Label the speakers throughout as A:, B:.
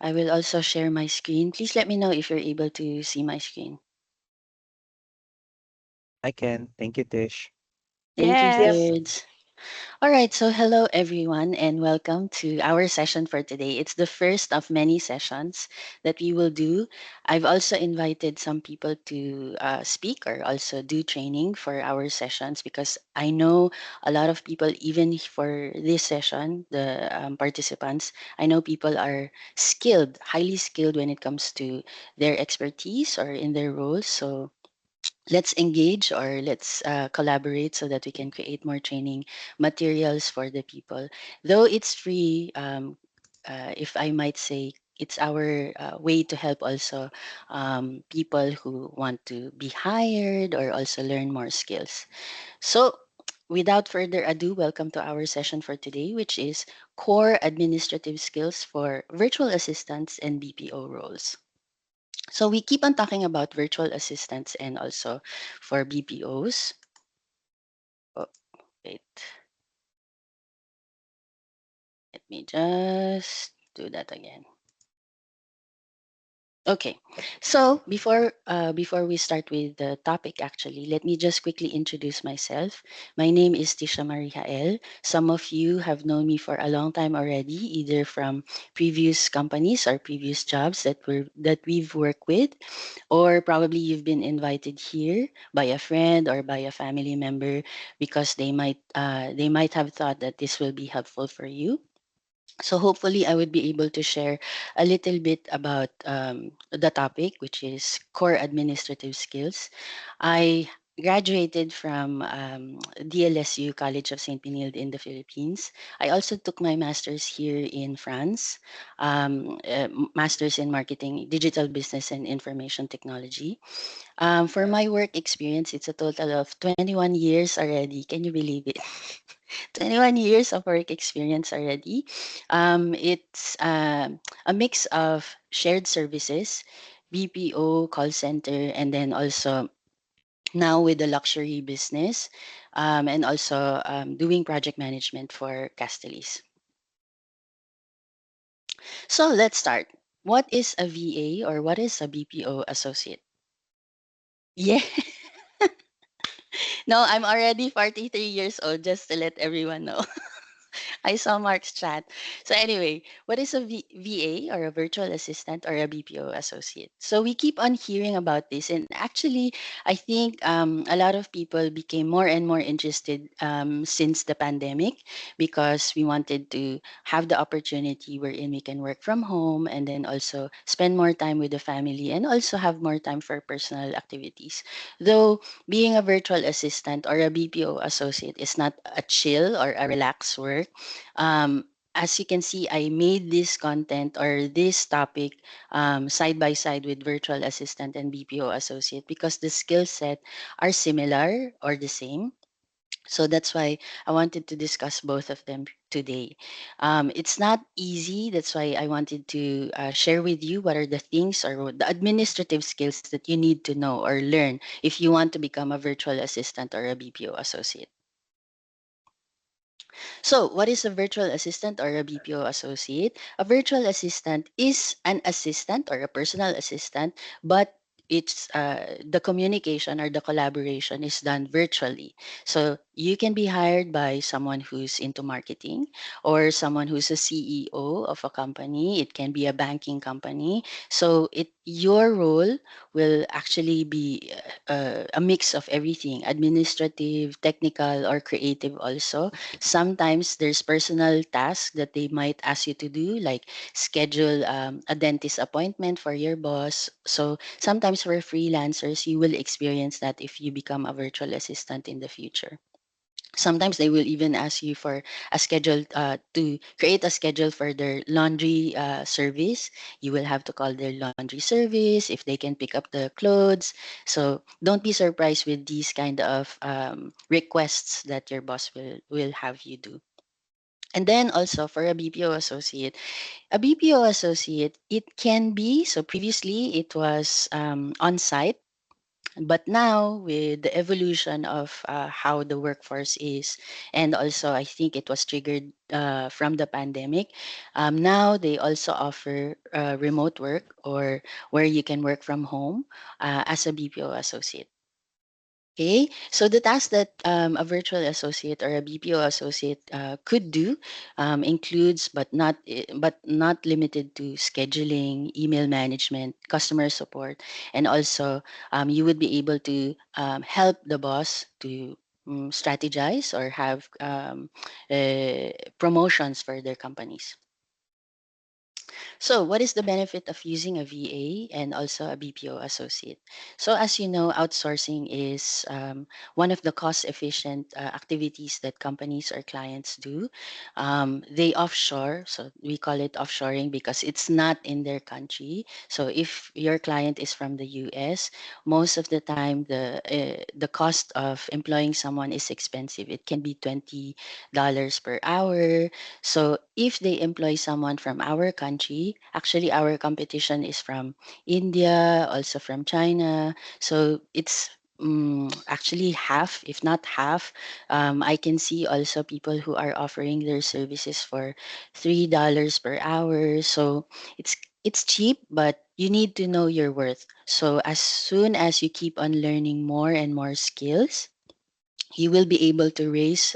A: I will also share my screen. Please let me know if you're able to see my screen.
B: I can. Thank you, Tish.
A: Thank you,
C: Yes.
A: Serge. All right, so hello everyone, and welcome to our session for today. It's the first of many sessions that we will do. I've also invited some people to speak or also do training for our sessions because I know a lot of people, even for this session, the participants, I know people are skilled, highly skilled when it comes to their expertise or in their roles. So let's engage or let's collaborate so that we can create more training materials for the people. Though it's free, if I might say, it's our way to help also people who want to be hired or also learn more skills. So, without further ado, welcome to our session for today, which is core administrative skills for virtual assistants and BPO roles. So we keep on talking about virtual assistants and also for BPOs. Oh, wait, let me just do that again. Okay, so before we start with the topic, actually, let me just quickly introduce myself. My name is Tisha Marijael. Some of you have known me for a long time already, either from previous companies or previous jobs that we've worked with, or probably you've been invited here by a friend or by a family member because they might have thought that this will be helpful for you. So hopefully I would be able to share a little bit about the topic, which is core administrative skills. I graduated from DLSU College of St. Benilde in the Philippines. I also took my master's here in France, master's in marketing, digital business and information technology. For my work experience, it's a total of 21 years already. Can you believe it? 21 years of work experience already. It's a mix of shared services, BPO, call center, and then also now with the luxury business, and also doing project management for Castellis. So let's start. What is a VA or what is a BPO associate? Yeah. No, I'm already 43 years old, just to let everyone know. I saw Mark's chat. So anyway, what is a VA or a virtual assistant or a BPO associate? So we keep on hearing about this, and actually, I think a lot of people became more and more interested since the pandemic because we wanted to have the opportunity wherein we can work from home and then also spend more time with the family and also have more time for personal activities. Though being a virtual assistant or a BPO associate is not a chill or a relaxed work. As you can see, I made this content or this topic side by side with virtual assistant and BPO associate because the skill set are similar or the same. So that's why I wanted to discuss both of them today. It's not easy. That's why I wanted to share with you what are the things or what the administrative skills that you need to know or learn if you want to become a virtual assistant or a BPO associate. So, what is a virtual assistant or a BPO associate? A virtual assistant is an assistant or a personal assistant, but it's the communication or the collaboration is done virtually. So you can be hired by someone who's into marketing or someone who's a CEO of a company. It can be a banking company. So your role will actually be a mix of everything: administrative, technical, or creative also. Sometimes there's personal tasks that they might ask you to do, like schedule a dentist appointment for your boss. So sometimes for freelancers, you will experience that if you become a virtual assistant in the future. Sometimes they will even ask you for a schedule to create a schedule for their laundry service. You will have to call their laundry service if they can pick up the clothes. So don't be surprised with these kind of requests that your boss will have you do. And then also for a BPO associate, it can be, so previously it was on site. But now, with the evolution of how the workforce is, and also I think it was triggered from the pandemic, now they also offer remote work or where you can work from home as a BPO associate. Okay, so the task that a virtual associate or a BPO associate could do includes, but not limited to scheduling, email management, customer support, and also you would be able to help the boss to strategize or have promotions for their companies. So, what is the benefit of using a VA and also a BPO associate? So, as you know, outsourcing is one of the cost efficient activities that companies or clients do. They offshore, so we call it offshoring because it's not in their country. So, if your client is from the US, most of the time the cost of employing someone is expensive. It can be $20 per hour. So if they employ someone from our country, actually our competition is from India, also from China. So it's actually half, if not half. I can see also people who are offering their services for $3 per hour. So it's cheap, but you need to know your worth. So as soon as you keep on learning more and more skills, you will be able to raise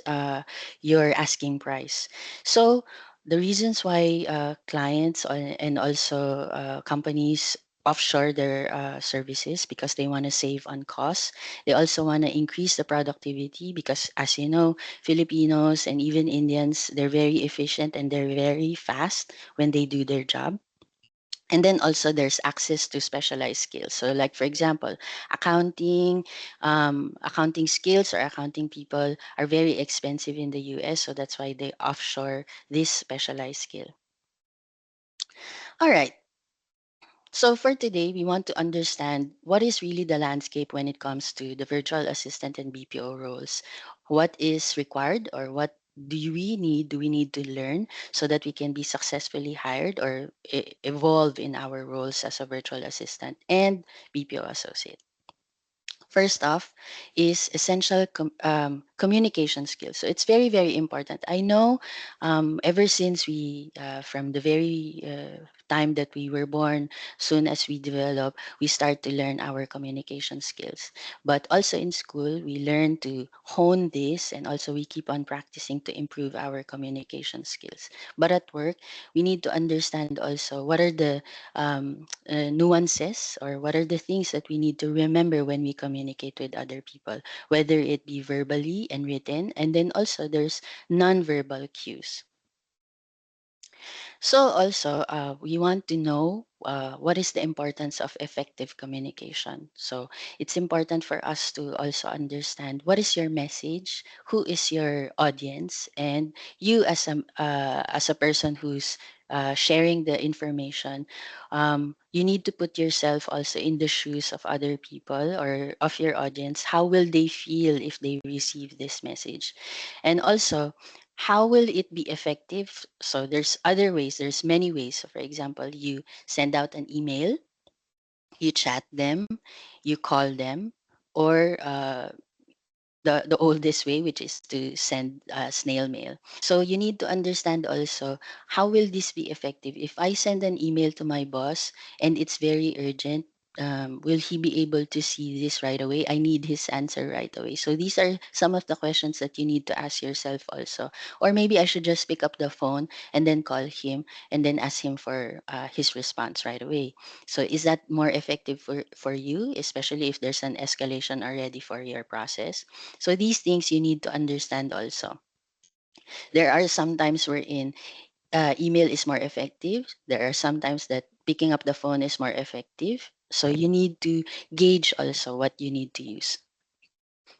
A: your asking price. So the reasons why clients and also companies offshore their services because they want to save on costs. They also want to increase the productivity because, as you know, Filipinos and even Indians, they're very efficient and they're very fast when they do their job. And then also there's access to specialized skills. So like for example, accounting, accounting skills or accounting people are very expensive in the US. So that's why they offshore this specialized skill. All right. So for today, we want to understand what is really the landscape when it comes to the virtual assistant and BPO roles. What is required or what do we need to learn so that we can be successfully hired or evolve in our roles as a virtual assistant and BPO associate. First off is essential communication skills. So it's very, very important. I know ever since from the very time that we were born, soon as we develop, we start to learn our communication skills. But also in school, we learn to hone this and also we keep on practicing to improve our communication skills. But at work, we need to understand also what are the nuances or what are the things that we need to remember when we communicate with other people, whether it be verbally and written. And then also there's nonverbal cues. So also, we want to know what is the importance of effective communication. So it's important for us to also understand what is your message, who is your audience, and you as a person who's sharing the information, you need to put yourself also in the shoes of other people or of your audience. How will they feel if they receive this message? And also, how will it be effective? So there's other ways, there's many ways. So for example, you send out an email, you chat them, you call them, or the oldest way, which is to send snail mail. So you need to understand also how will this be effective? If I send an email to my boss and it's very urgent, will he be able to see this right away? I need his answer right away. So these are some of the questions that you need to ask yourself also. Or maybe I should just pick up the phone and then call him and then ask him for his response right away. So is that more effective for you, especially if there's an escalation already for your process? So these things you need to understand also. There are some times wherein email is more effective. There are some times that picking up the phone is more effective. So you need to gauge also what you need to use.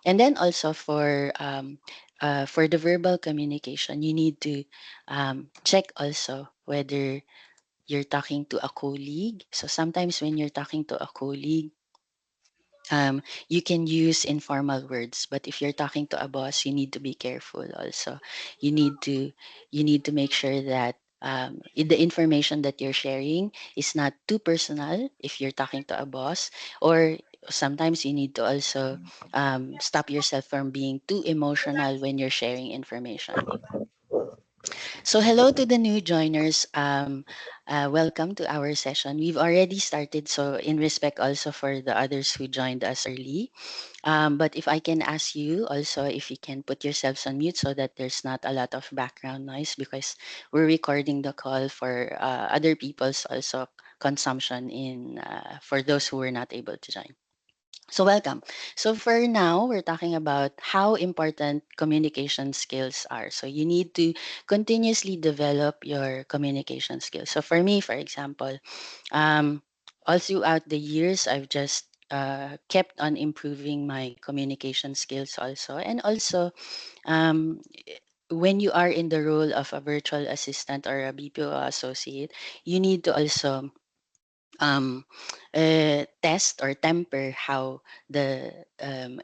A: And then also for the verbal communication, you need to check also whether you're talking to a colleague. So sometimes when you're talking to a colleague, you can use informal words, but if you're talking to a boss, you need to be careful also. You need to you need to make sure that the information that you're sharing is not too personal if you're talking to a boss, or sometimes you need to also stop yourself from being too emotional when you're sharing information. So, hello to the new joiners. Welcome to our session. We've already started, so in respect also for the others who joined us early. But if I can ask you also if you can put yourselves on mute so that there's not a lot of background noise, because we're recording the call for other people's also consumption in for those who were not able to join. So welcome. So for now, we're talking about how important communication skills are. So you need to continuously develop your communication skills. So for me, for example, um, all throughout the years, I've just kept on improving my communication skills also. And also, um, when you are in the role of a virtual assistant or a BPO associate, you need to also um, test or temper how the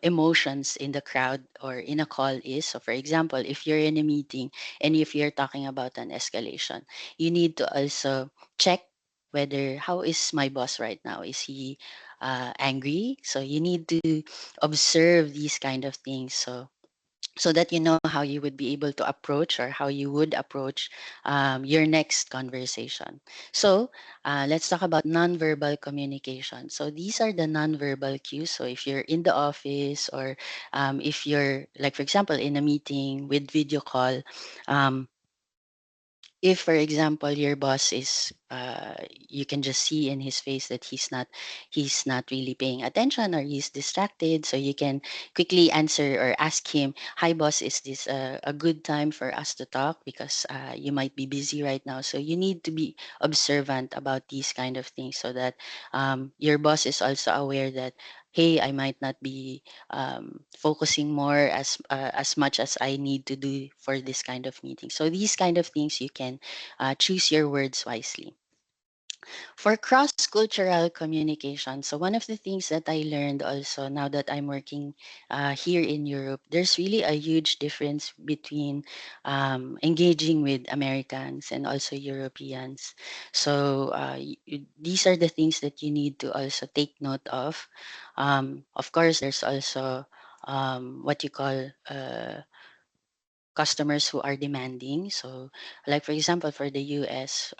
A: emotions in the crowd or in a call is. So, for example, if you're in a meeting and if you're talking about an escalation, you need to also check whether how is my boss right now? Is he angry? So you need to observe these kind of things. So that you know how you would be able to approach or how you would approach your next conversation. So let's talk about nonverbal communication. So these are the nonverbal cues. So if you're in the office or if you're, like, for example, in a meeting with video call, um, if for example your boss is you can just see in his face that he's not really paying attention or he's distracted, so you can quickly answer or ask him, hi boss, is this a good time for us to talk, because you might be busy right now. So you need to be observant about these kind of things so that your boss is also aware that, hey, I might not be focusing more as much as I need to do for this kind of meeting. So these kind of things you can choose your words wisely. For cross-cultural communication, so one of the things that I learned also now that I'm working here in Europe, there's really a huge difference between engaging with Americans and also Europeans. So these are the things that you need to also take note of. Of course, there's also what you call customers who are demanding. So, like for example, for the US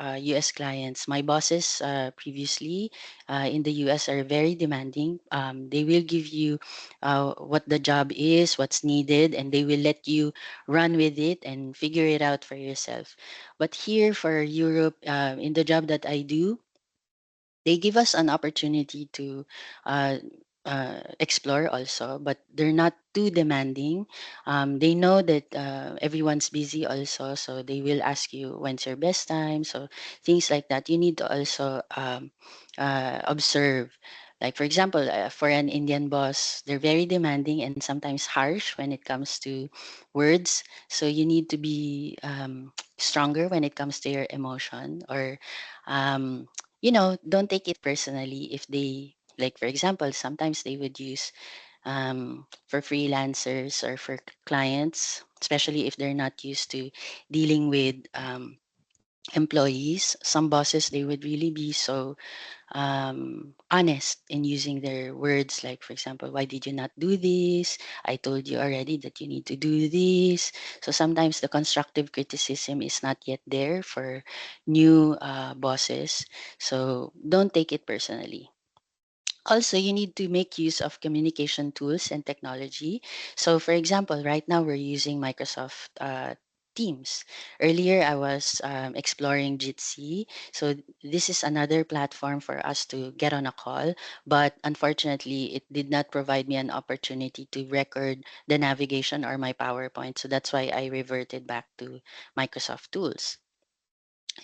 A: clients, my bosses previously in the US are very demanding. They will give you what the job is, what's needed, and they will let you run with it and figure it out for yourself. But here for Europe, in the job that I do, they give us an opportunity to uh, explore also, but they're not too demanding. They know that everyone's busy also, so they will ask you when's your best time. So things like that, you need to also observe. Like for example, for an Indian boss, they're very demanding and sometimes harsh when it comes to words. So you need to be stronger when it comes to your emotion, or um, don't take it personally if they, like for example, sometimes they would use for freelancers or for clients, especially if they're not used to dealing with employees. Some bosses, they would really be so honest in using their words. Like, for example, why did you not do this? I told you already that you need to do this. So sometimes the constructive criticism is not yet there for new bosses. So don't take it personally. Also, you need to make use of communication tools and technology. So, for example, right now we're using Microsoft Teams. Earlier, I was exploring Jitsi. So, this is another platform for us to get on a call. But unfortunately, it did not provide me an opportunity to record the navigation or my PowerPoint. So, that's why I reverted back to Microsoft Tools.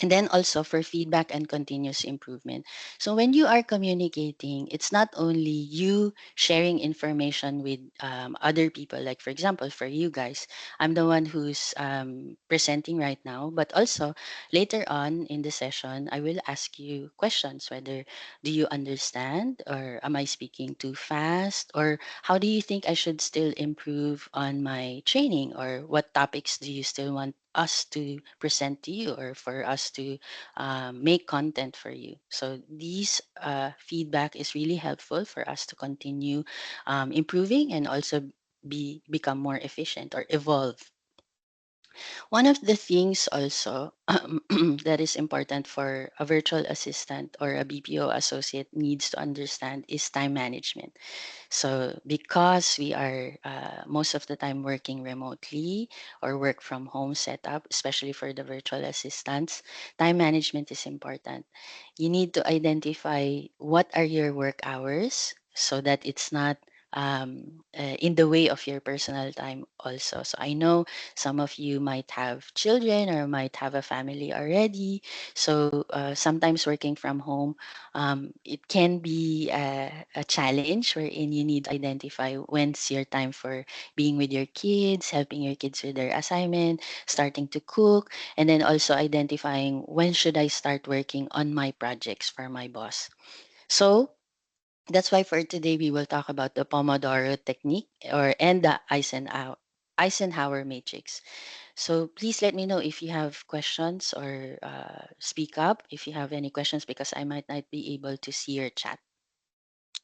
A: And then also for feedback and continuous improvement. So when you are communicating, it's not only you sharing information with other people. Like for example, for you guys, I'm the one who's presenting right now, but also later on in the session, I will ask you questions, whether do you understand, or am I speaking too fast, or how do you think I should still improve on my training, or what topics do you still want us to present to you or for us to make content for you. So these feedback is really helpful for us to continue improving and also become more efficient or evolve. One of the things also that is important for a virtual assistant or a BPO associate needs to understand is time management. So, because we are most of the time working remotely or work from home setup, especially for the virtual assistants, time management is important. You need to identify what are your work hours so that it's not in the way of your personal time also. So I know some of you might have children or might have a family already. So sometimes working from home, it can be a challenge wherein you need to identify when's your time for being with your kids, helping your kids with their assignment, starting to cook, and then also identifying when should I start working on my projects for my boss. So that's why for today we will talk about the Pomodoro technique or and the Eisenhower matrix. So please let me know if you have questions or speak up if you have any questions because I might not be able to see your chat.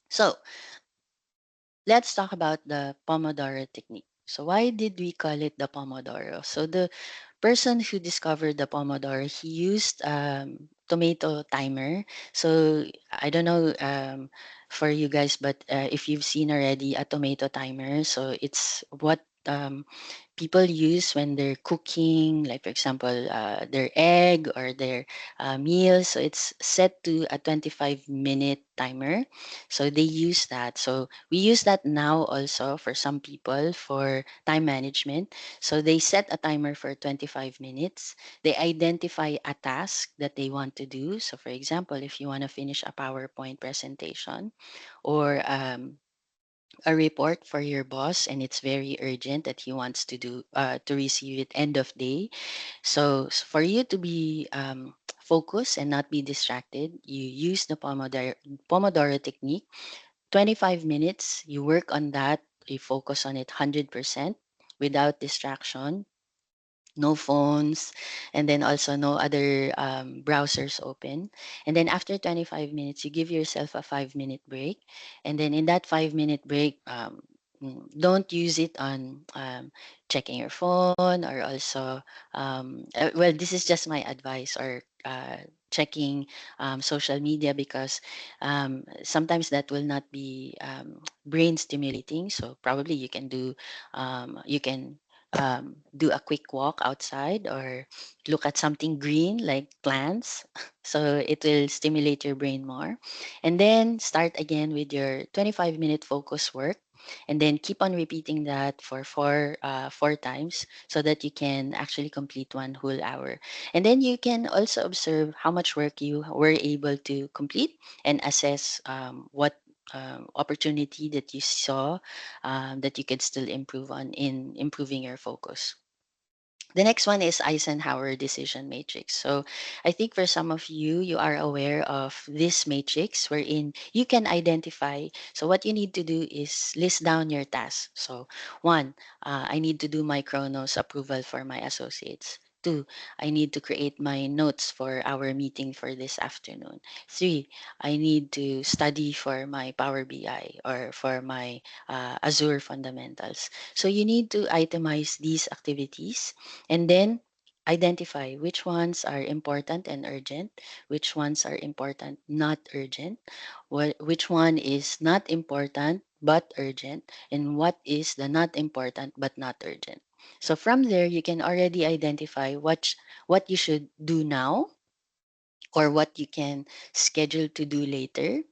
A: So let's talk about the Pomodoro technique. So why did we call it the Pomodoro? So the person who discovered the Pomodoro, he used tomato timer. So I don't know for you guys, but if you've seen already a tomato timer, so it's what people use when they're cooking, like for example, their egg or their meal. So it's set to a 25-minute timer. So they use that. So we use that now also for some people for time management. So they set a timer for 25 minutes. They identify a task that they want to do. So for example, if you want to finish a PowerPoint presentation or a report for your boss and it's very urgent that he wants to do to receive it end of day, so for you to be focused and not be distracted, you use the Pomodoro technique. 25 minutes you work on that, you focus on it 100% without distraction, no phones, and then also no other browsers open. And then after 25 minutes, you give yourself a 5-minute break. And then in that 5-minute break, don't use it on checking your phone or also, well, this is just my advice or checking social media because sometimes that will not be brain stimulating. So probably you can do a quick walk outside or look at something green like plants. So it will stimulate your brain more. And then start again with your 25-minute focus work. And then keep on repeating that for four times so that you can actually complete 1 whole hour. And then you can also observe how much work you were able to complete and assess what opportunity that you saw that you could still improve on in improving your focus. The next one is Eisenhower decision matrix. So I think for some of you, you are aware of this matrix wherein you can identify. So what you need to do is list down your tasks. So one, I need to do my Chronos approval for my associates. Two, I need to create my notes for our meeting for this afternoon. Three, I need to study for my Power BI or for my Azure fundamentals. So you need to itemize these activities and then identify which ones are important and urgent, which ones are important, not urgent, which one is not important but urgent, and what is the not important but not urgent. So from there, you can already identify what you should do now or what you can schedule to do later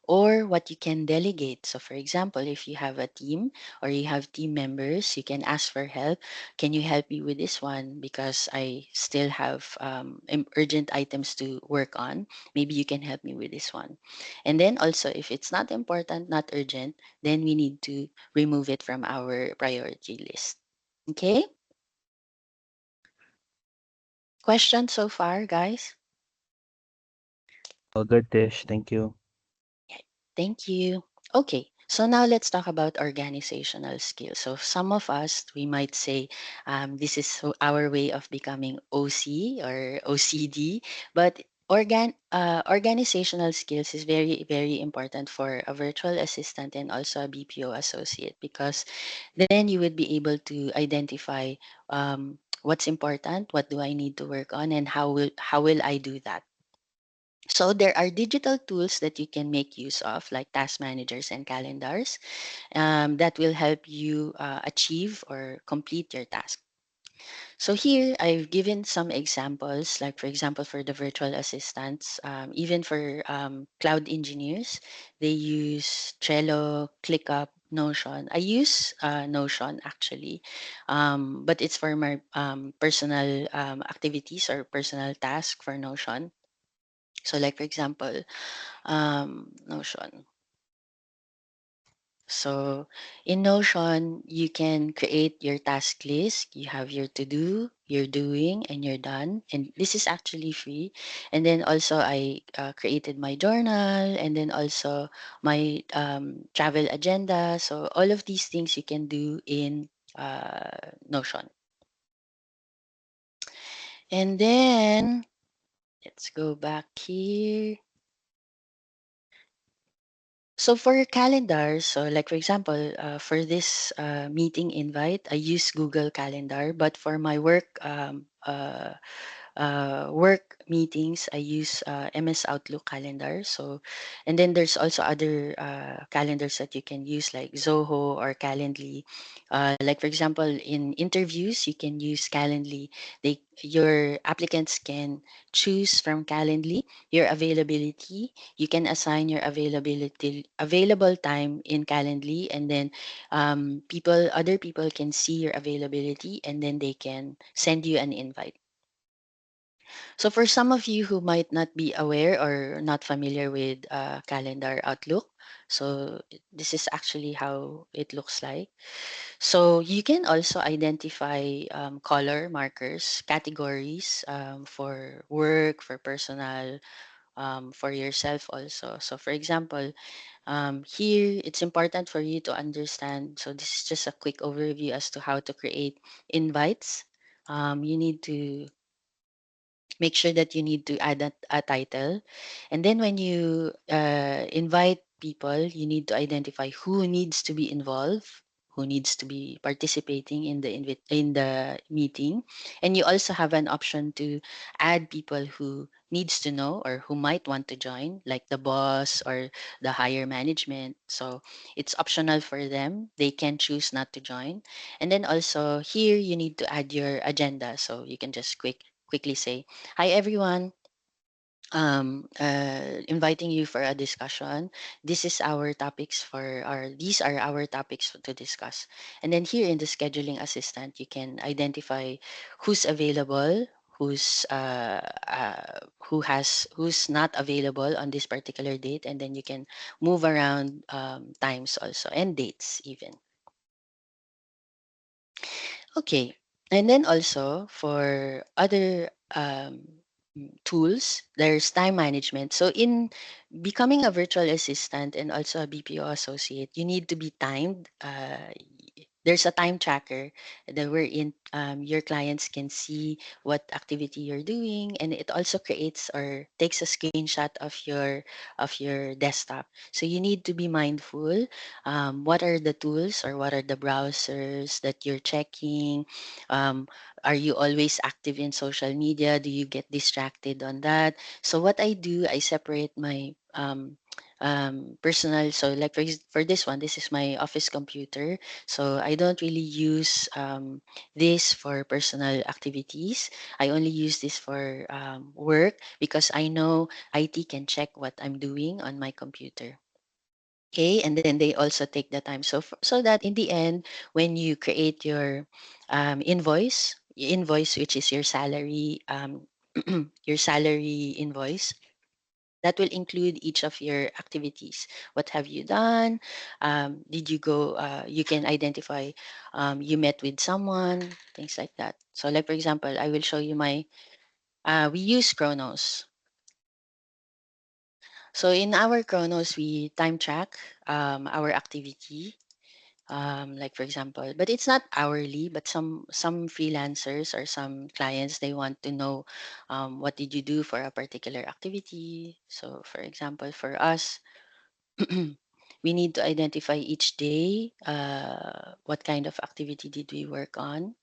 A: or what you can delegate. So for example, if you have a team or you have team members, you can ask for help. Can you help me with this one because I still have urgent items to work on? Maybe you can help me with this one. And then also, if it's not important, not urgent, then we need to remove it from our priority list. Okay? Questions so far, guys?
B: All good, Tish. Thank you.
A: Yeah, thank you. Okay. So now let's talk about organizational skills. So some of us, we might say, this is our way of becoming OC or OCD, but organizational skills is very, very important for a virtual assistant and also a BPO associate, because then you would be able to identify what's important, what do I need to work on, and how will I do that. So there are digital tools that you can make use of, like task managers and calendars, that will help you achieve or complete your task. So here I've given some examples, like for example, for the virtual assistants, even for cloud engineers, they use Trello, ClickUp, Notion. I use Notion actually, but it's for my personal activities or personal task for Notion. So like for example, Notion. So in Notion, you can create your task list. You have your to do, you're doing, and you're done. And this is actually free. And then also, I created my journal and then also my travel agenda. So all of these things you can do in Notion. And then let's go back here. So for calendar, so like for example, for this meeting invite, I use Google Calendar, but for my work meetings, I use MS Outlook calendar. So, and then there's also other calendars that you can use like Zoho or Calendly. Like for example, in interviews, you can use Calendly. Your applicants can choose from Calendly your availability. You can assign your available time in Calendly, and then other people can see your availability, and then they can send you an invite. So for some of you who might not be aware or not familiar with calendar Outlook, so this is actually how it looks like. So you can also identify color markers, categories for work, for personal, for yourself also. So for example, here it's important for you to understand. So this is just a quick overview as to how to create invites. You need to make sure that you need to add a title. And then when you invite people, you need to identify who needs to be involved, who needs to be participating in the meeting. And you also have an option to add people who needs to know or who might want to join, like the boss or the higher management. So it's optional for them. They can choose not to join. And then also here you need to add your agenda. So you can just quickly say, "Hi everyone, inviting you for a discussion. These are our topics to discuss." And then here in the scheduling assistant, you can identify who's available, who's not available on this particular date, and then you can move around times also and dates even. Okay. And then also for other tools, there's time management. So in becoming a virtual assistant and also a BPO associate, you need to be timed. There's a time tracker that wherein your clients can see what activity you're doing, and it also creates or takes a screenshot of your desktop. So you need to be mindful. What are the tools or what are the browsers that you're checking? Um, are you always active in social media? Do you get distracted on that? So what I do, I separate my personal. So like for this one, this is my office computer. So I don't really use this for personal activities. I only use this for work because I know IT can check what I'm doing on my computer. Okay, and then they also take the time so that in the end, when you create your invoice, which is your salary, your salary invoice, that will include each of your activities. What have you done? Did you go? You can identify. You met with someone, things like that. So, like for example, I will show you my. We use Chronos. So in our Chronos, we time track our activity. Like for example, but it's not hourly, but some freelancers or some clients, they want to know what did you do for a particular activity. So for example, for us, we need to identify each day what kind of activity did we work on.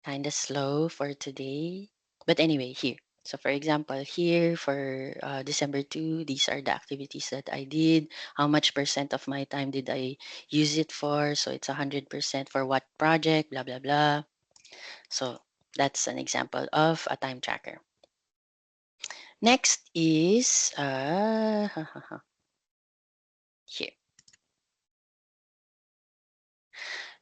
A: Kind of slow for today. But anyway, here. So for example, here for December 2, these are the activities that I did. How much percent of my time did I use it for? So it's 100% for what project, blah, blah, blah. So that's an example of a time tracker. Next is here.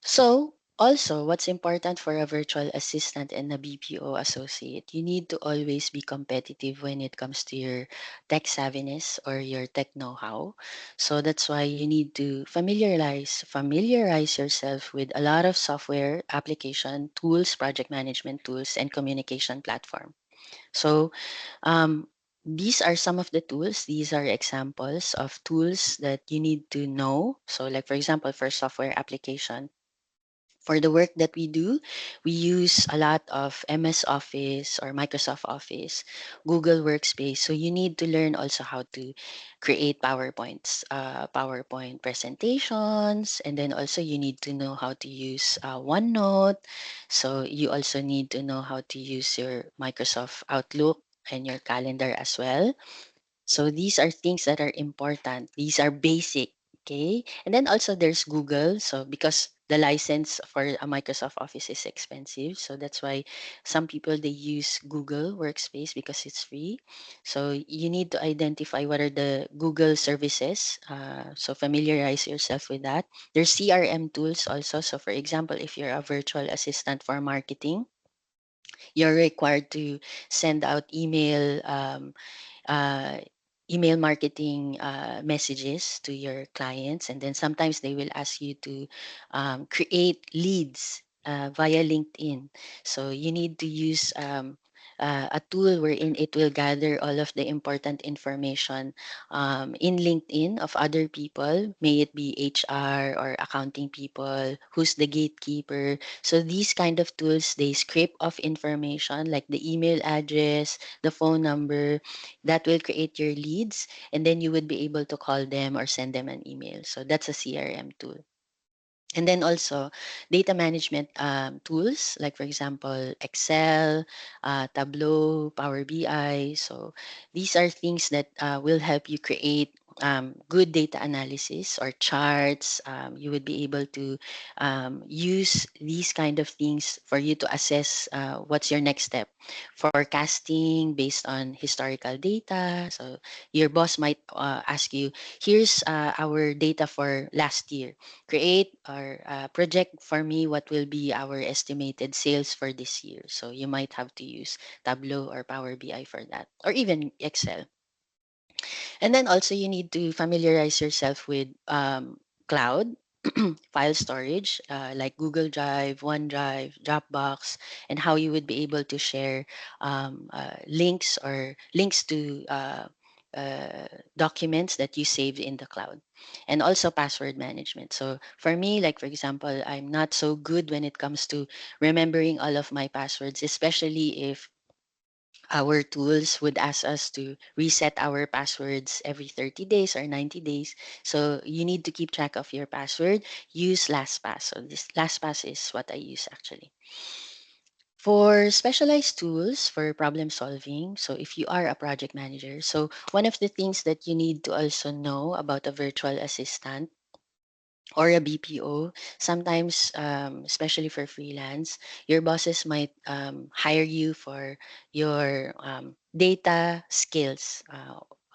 A: So, also, what's important for a virtual assistant and a BPO associate, you need to always be competitive when it comes to your tech savviness or your tech know-how. So that's why you need to familiarize yourself with a lot of software application tools, project management tools, and communication platform. So these are some of the tools. These are examples of tools that you need to know. So like for example, for software application, for the work that we do, we use a lot of MS Office or Microsoft Office, Google Workspace. So you need to learn also how to create PowerPoint presentations, and then also you need to know how to use OneNote. So you also need to know how to use your Microsoft Outlook and your calendar as well. So these are things that are important. These are basic, okay? And then also there's Google. So because the license for a Microsoft Office is expensive, so that's why some people they use Google Workspace because it's free. So you need to identify what are the Google services. So familiarize yourself with that. There's CRM tools also. So for example, if you're a virtual assistant for marketing, you're required to send out uh, email marketing messages to your clients, and then sometimes they will ask you to create leads via LinkedIn. So you need to use a tool wherein it will gather all of the important information in LinkedIn of other people, may it be HR or accounting people, who's the gatekeeper. So these kind of tools, they scrape off information like the email address, the phone number, that will create your leads, and then you would be able to call them or send them an email. So that's a CRM tool. And then also data management tools, like for example, Excel, Tableau, Power BI. So these are things that will help you create good data analysis or charts. You would be able to use these kind of things for you to assess what's your next step. Forecasting based on historical data. So your boss might ask you, here's our data for last year, create or project for me what will be our estimated sales for this year. So you might have to use Tableau or Power BI for that, or even Excel. And then also you need to familiarize yourself with cloud file storage like Google Drive, OneDrive, Dropbox, and how you would be able to share links to uh, documents that you saved in the cloud, and also password management. So for me, like for example, I'm not so good when it comes to remembering all of my passwords, especially if our tools would ask us to reset our passwords every 30 days or 90 days. So you need to keep track of your password. Use LastPass. So this LastPass is what I use actually. For specialized tools for problem solving, so if you are a project manager, so one of the things that you need to also know about a virtual assistant or a BPO, sometimes, especially for freelance, your bosses might hire you for your data skills.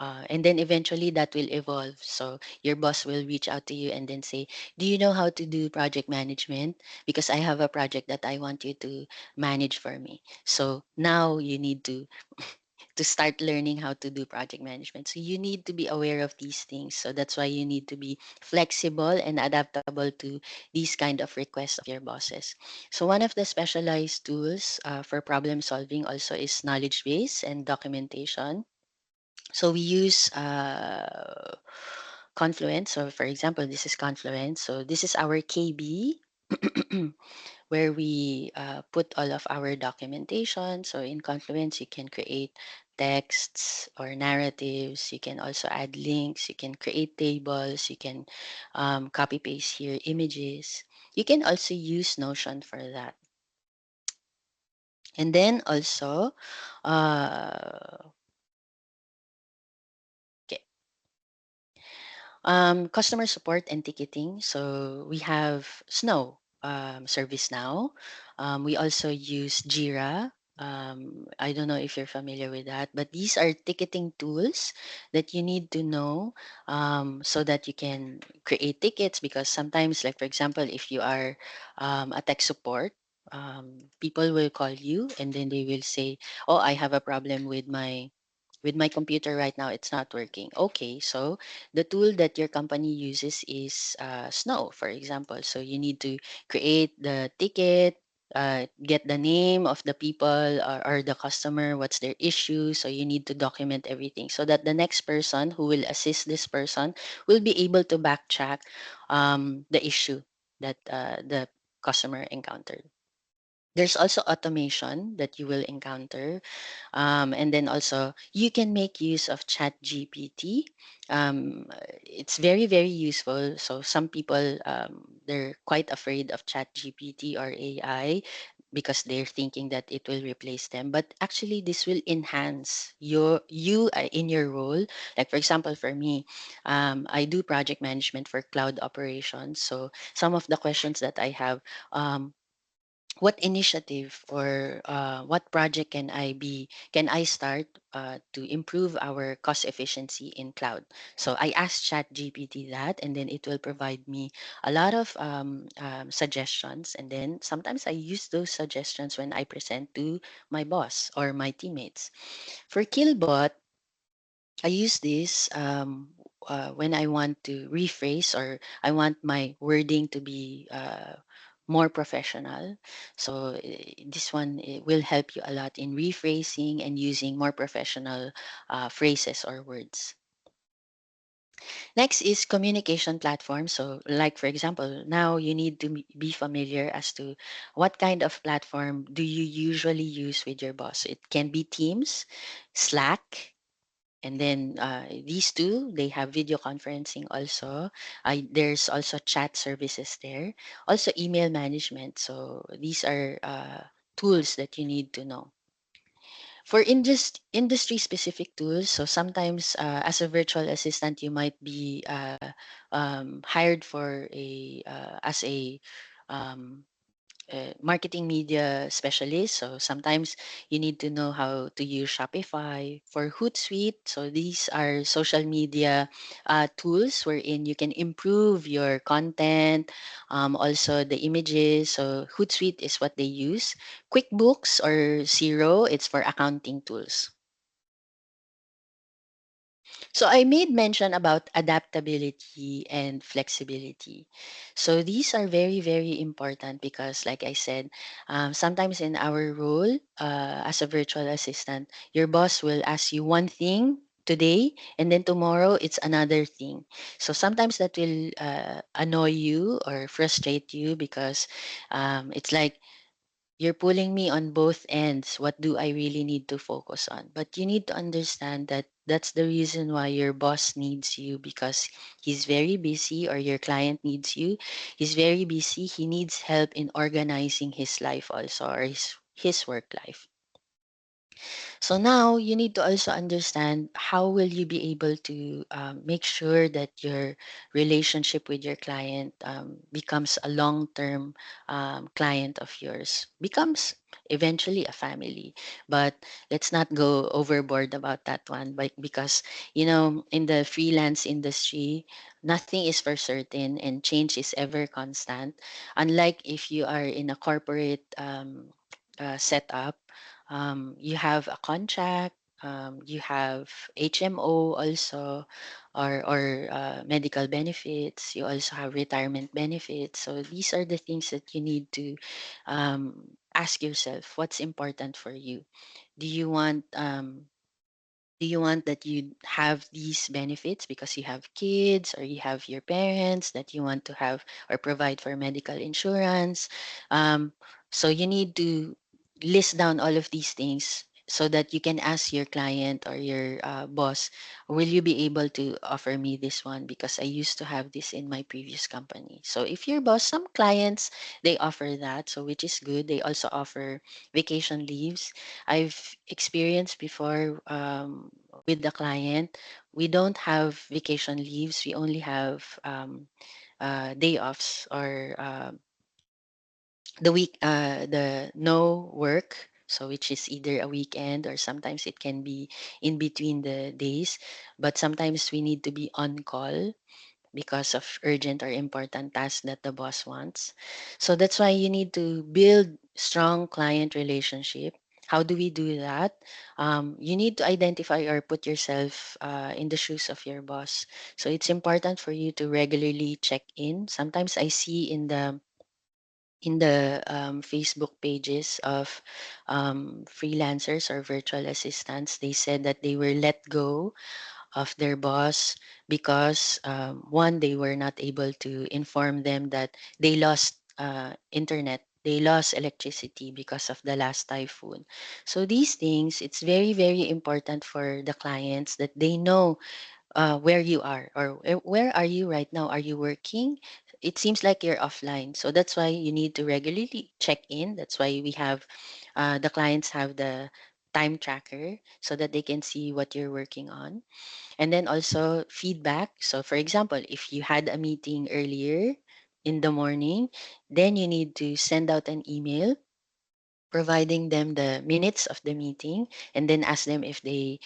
A: And then eventually that will evolve. So your boss will reach out to you and then say, do you know how to do project management? Because I have a project that I want you to manage for me. So now you need to to start learning how to do project management. So you need to be aware of these things. So that's why you need to be flexible and adaptable to these kind of requests of your bosses. So one of the specialized tools for problem solving also is knowledge base and documentation. So we use Confluence. So for example, this is Confluence. So this is our KB where we put all of our documentation. So in Confluence, you can create texts or narratives. You can also add links. You can create tables. You can copy paste here images. You can also use Notion for that. And then also, uh, okay, customer support and ticketing. So we have Snow, ServiceNow. We also use Jira. I don't know if you're familiar with that, but these are ticketing tools that you need to know so that you can create tickets. Because sometimes, like for example, if you are a tech support, people will call you and then they will say, "Oh, I have a problem with my computer right now, it's not working." Okay, so the tool that your company uses is Snow, for example. So you need to create the ticket, get the name of the people or the customer, what's their issue. So you need to document everything so that the next person who will assist this person will be able to backtrack the issue that the customer encountered. There's also automation that you will encounter, and then also you can make use of Chat GPT. It's very, very useful. So some people, they're quite afraid of Chat GPT or AI because they're thinking that it will replace them. But actually, this will enhance you in your role. Like for example, for me, I do project management for cloud operations. So some of the questions that I have, um, what initiative or what project can I start to improve our cost efficiency in cloud? So I asked ChatGPT that, and then it will provide me a lot of suggestions, and then sometimes I use those suggestions when I present to my boss or my teammates. For Killbot, I use this when I want to rephrase or I want my wording to be more professional. So this one will help you a lot in rephrasing and using more professional phrases or words. Next is communication platform. So like for example, now you need to be familiar as to what kind of platform do you usually use with your boss. It can be Teams, Slack, and then these two, they have video conferencing also. There's also chat services there. Also email management. So these are tools that you need to know. For industry specific tools, so sometimes as a virtual assistant, you might be hired for a as a um, marketing media specialist. So sometimes you need to know how to use Shopify. For Hootsuite, so these are social media tools wherein you can improve your content, also the images. So Hootsuite is what they use. QuickBooks or Xero, it's for accounting tools. So I made mention about adaptability and flexibility. So these are very, very important because, like I said, sometimes in our role as a virtual assistant, your boss will ask you one thing today and then tomorrow it's another thing. So sometimes that will annoy you or frustrate you because it's like you're pulling me on both ends. What do I really need to focus on? But you need to understand that that's the reason why your boss needs you because he's very busy or your client needs you. He's very busy. He needs help in organizing his life also or his work life. So now you need to also understand how will you be able to make sure that your relationship with your client becomes a long-term client of yours, becomes eventually a family. But let's not go overboard about that one, but because in the freelance industry, nothing is for certain and change is ever constant. Unlike if you are in a corporate setup, you have a contract. You have HMO also, or medical benefits. You also have retirement benefits. So these are the things that you need to ask yourself. What's important for you? Do you want do you want that you have these benefits because you have kids or you have your parents that you want to have or provide for medical insurance? Um, so you need to list down all of these things so that you can ask your client or your boss, will you be able to offer me this one because I used to have this in my previous company? So if your boss, some clients, they offer that, so which is good. They also offer vacation leaves. I've experienced before with the client, we don't have vacation leaves. We only have day offs or the no work. So which is either a weekend or sometimes it can be in between the days. But sometimes we need to be on call because of urgent or important tasks that the boss wants. So that's why you need to build strong client relationship. How do we do that? You need to identify or put yourself in the shoes of your boss. So it's important for you to regularly check in. Sometimes I see in the Facebook pages of freelancers or virtual assistants, they said that they were let go of their boss because one, they were not able to inform them that they lost internet, they lost electricity because of the last typhoon. So these things, it's very very important for the clients that they know where you are or where are you right now. Are you working? It seems like you're offline, so that's why you need to regularly check in. That's why we have the clients have the time tracker so that they can see what you're working on. And then also feedback. So for example, if you had a meeting earlier in the morning, then you need to send out an email providing them the minutes of the meeting and then ask them if they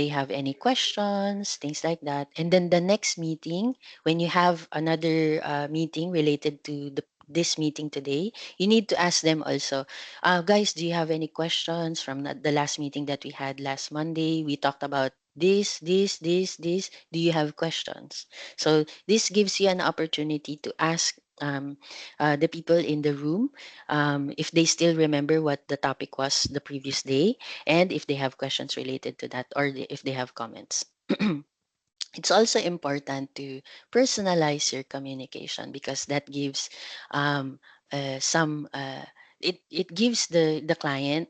A: have any questions, things like that. And then the next meeting, when you have another meeting related to this meeting today, you need to ask them also, guys, do you have any questions from the last meeting that we had last Monday? We talked about this. Do you have questions? So this gives you an opportunity to ask the people in the room if they still remember what the topic was the previous day, and if they have questions related to that, or if they have comments. It's also important to personalize your communication because that gives some it gives the client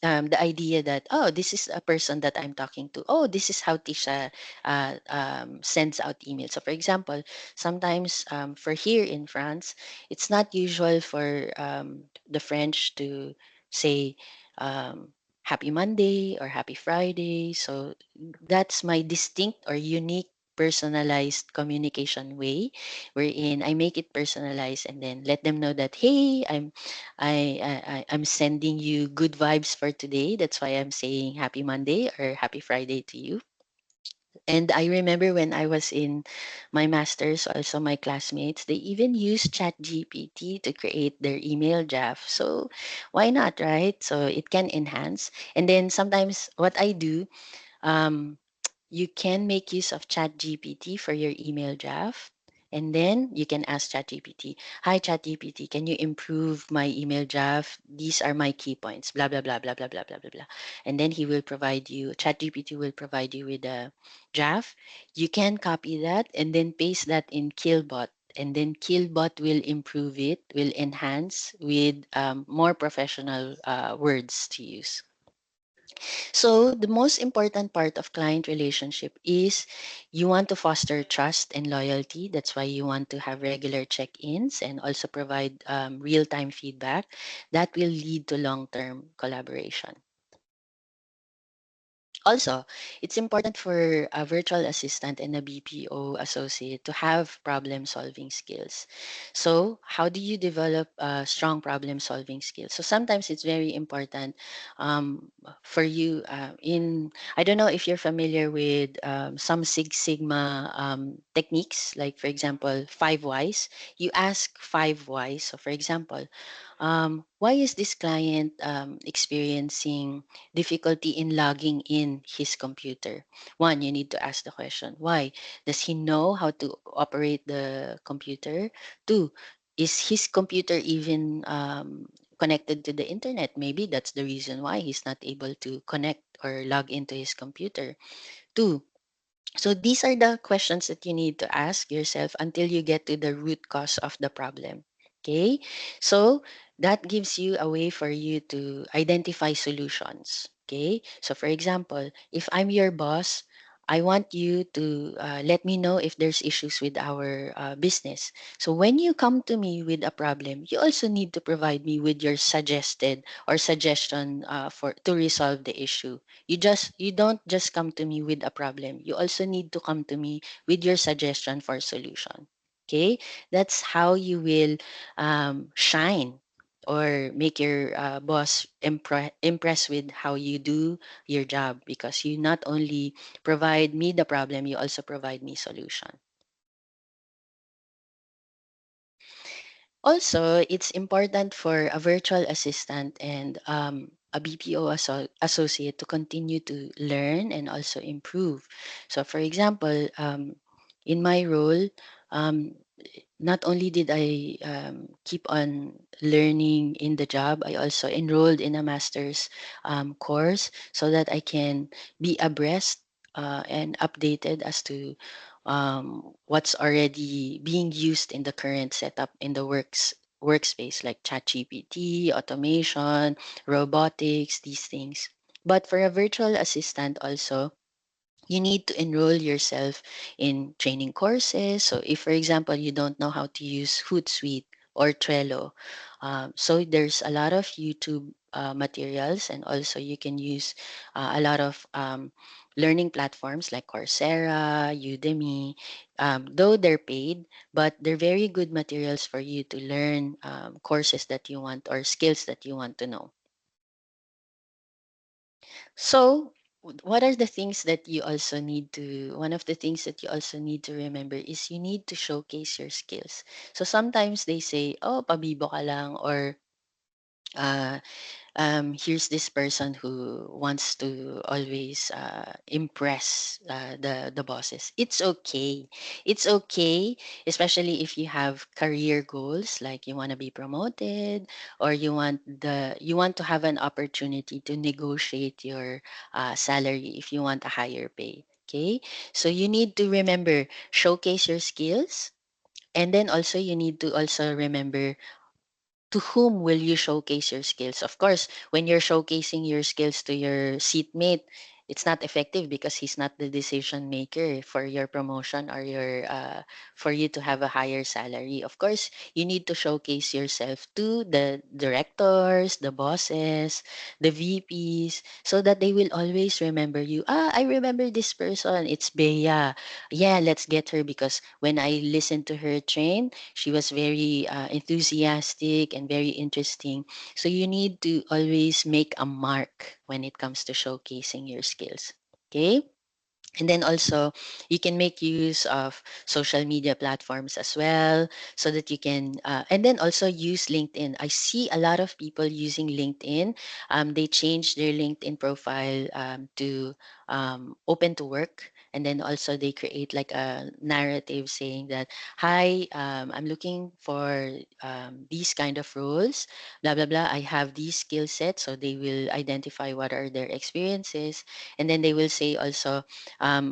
A: the idea that, oh, this is a person that I'm talking to. Oh, this is how Tisha sends out emails. So for example, sometimes for here in France, it's not usual for the French to say happy Monday or happy Friday. So that's my distinct or unique personalized communication way wherein I make it personalized and then let them know that, hey, I'm sending you good vibes for today. That's why I'm saying happy Monday or happy Friday to you. And I remember when I was in my master's, also my classmates, they even use ChatGPT to create their email draft. So why not, right? So it can enhance. And then sometimes what I do, um, you can make use of ChatGPT for your email draft. And then you can ask ChatGPT, hi ChatGPT, can you improve my email draft? These are my key points, blah, blah, blah, blah, blah, blah, blah, blah, blah. And then he will provide you, ChatGPT will provide you with a draft. You can copy that and then paste that in Killbot. And then Killbot will improve it, will enhance with more professional words to use. So the most important part of client relationship is you want to foster trust and loyalty. That's why you want to have regular check-ins and also provide real-time feedback that will lead to long-term collaboration. Also, it's important for a virtual assistant and a BPO associate to have problem solving skills. So, how do you develop strong problem solving skills? So, sometimes it's very important for you I don't know if you're familiar with some Six Sigma techniques, like, for example, 5 whys. You ask 5 whys. So, for example, why is this client experiencing difficulty in logging in his computer? One, you need to ask the question, why? Does he know how to operate the computer? Two, is his computer even connected to the internet? Maybe that's the reason why he's not able to connect or log into his computer. Two, so these are the questions that you need to ask yourself until you get to the root cause of the problem. Okay? So that gives you a way for you to identify solutions. Okay? So for example, if I'm your boss, I want you to let me know if there's issues with our business. So when you come to me with a problem, you also need to provide me with your suggested or suggestion for to resolve the issue. You don't just come to me with a problem. You also need to come to me with your suggestion for solution. Okay, that's how you will shine or make your boss impress with how you do your job, because you not only provide me the problem, you also provide me solution. Also, it's important for a virtual assistant and a BPO associate to continue to learn and also improve. So, for example, in my role, um, not only did I keep on learning in the job, I also enrolled in a master's course so that I can be abreast and updated as to what's already being used in the current setup in the workspace, like ChatGPT, automation, robotics, these things. But for a virtual assistant also, you need to enroll yourself in training courses. So if, for example, you don't know how to use Hootsuite or Trello, so there's a lot of YouTube materials, and also you can use a lot of learning platforms like Coursera, Udemy. Though they're paid, but they're very good materials for you to learn courses that you want or skills that you want to know. So, what are the things that you also need to, one of the things that you also need to remember is you need to showcase your skills. So sometimes they say, oh, pabibo ka lang, or uh, here's this person who wants to always impress the bosses. It's okay. It's okay, especially if you have career goals, like you want to be promoted, or you want to have an opportunity to negotiate your salary if you want a higher pay. Okay, so you need to remember, showcase your skills, and then also you need to also remember to whom will you showcase your skills? Of course, when you're showcasing your skills to your seatmate, it's not effective because he's not the decision maker for your promotion or your for you to have a higher salary. Of course, you need to showcase yourself to the directors, the bosses, the VPs, so that they will always remember you. Ah, I remember this person. It's Bea. Yeah, let's get her, because when I listened to her train, she was very enthusiastic and very interesting. So you need to always make a mark when it comes to showcasing your skills. Okay? And then also, you can make use of social media platforms as well, so that you can, and then also use LinkedIn. I see a lot of people using LinkedIn. They change their LinkedIn profile to open to work. And then also they create like a narrative saying that, hi, I'm looking for these kind of roles, blah, blah, blah. I have these skill sets. So they will identify what are their experiences. And then they will say also,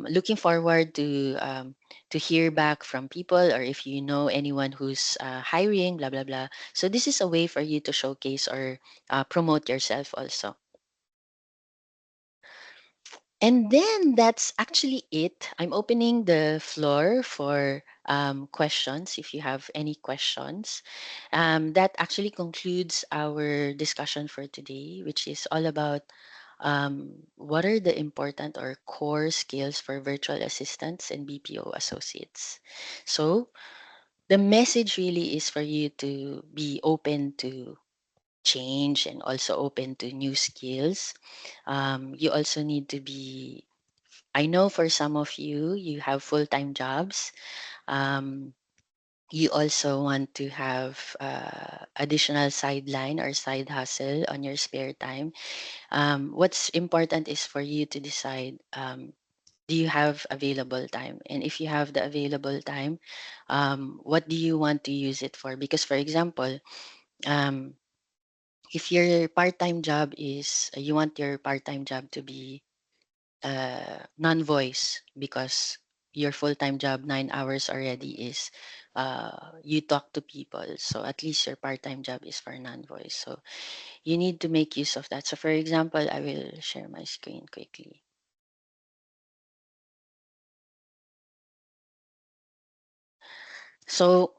A: looking forward to hear back from people, or if you know anyone who's hiring, blah blah blah. So this is a way for you to showcase or promote yourself also. And then that's actually it. I'm opening the floor for questions if you have any questions. That actually concludes our discussion for today, which is all about what are the important or core skills for virtual assistants and BPO associates? So the message really is for you to be open to change and also open to new skills. You also need to be, I know for some of you, you have full time jobs. Um, you also want to have additional sideline or side hustle on your spare time. What's important is for you to decide, do you have available time? And if you have the available time, what do you want to use it for? Because, for example, um, if your part-time job is, you want your part-time job to be non-voice because your full-time job 9 hours already is you talk to people, so at least your part-time job is for non-voice, so you need to make use of that. So for example, I will share my screen quickly. So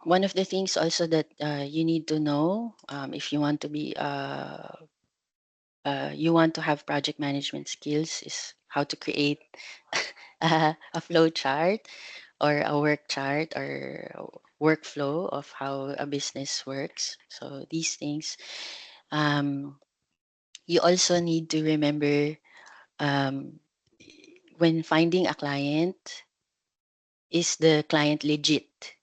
A: one of the things also that you need to know, if you want to be you want to have project management skills, is how to create a flow chart or a work chart or workflow of how a business works. So these things, um, you also need to remember, um, when finding a client, is the client legit?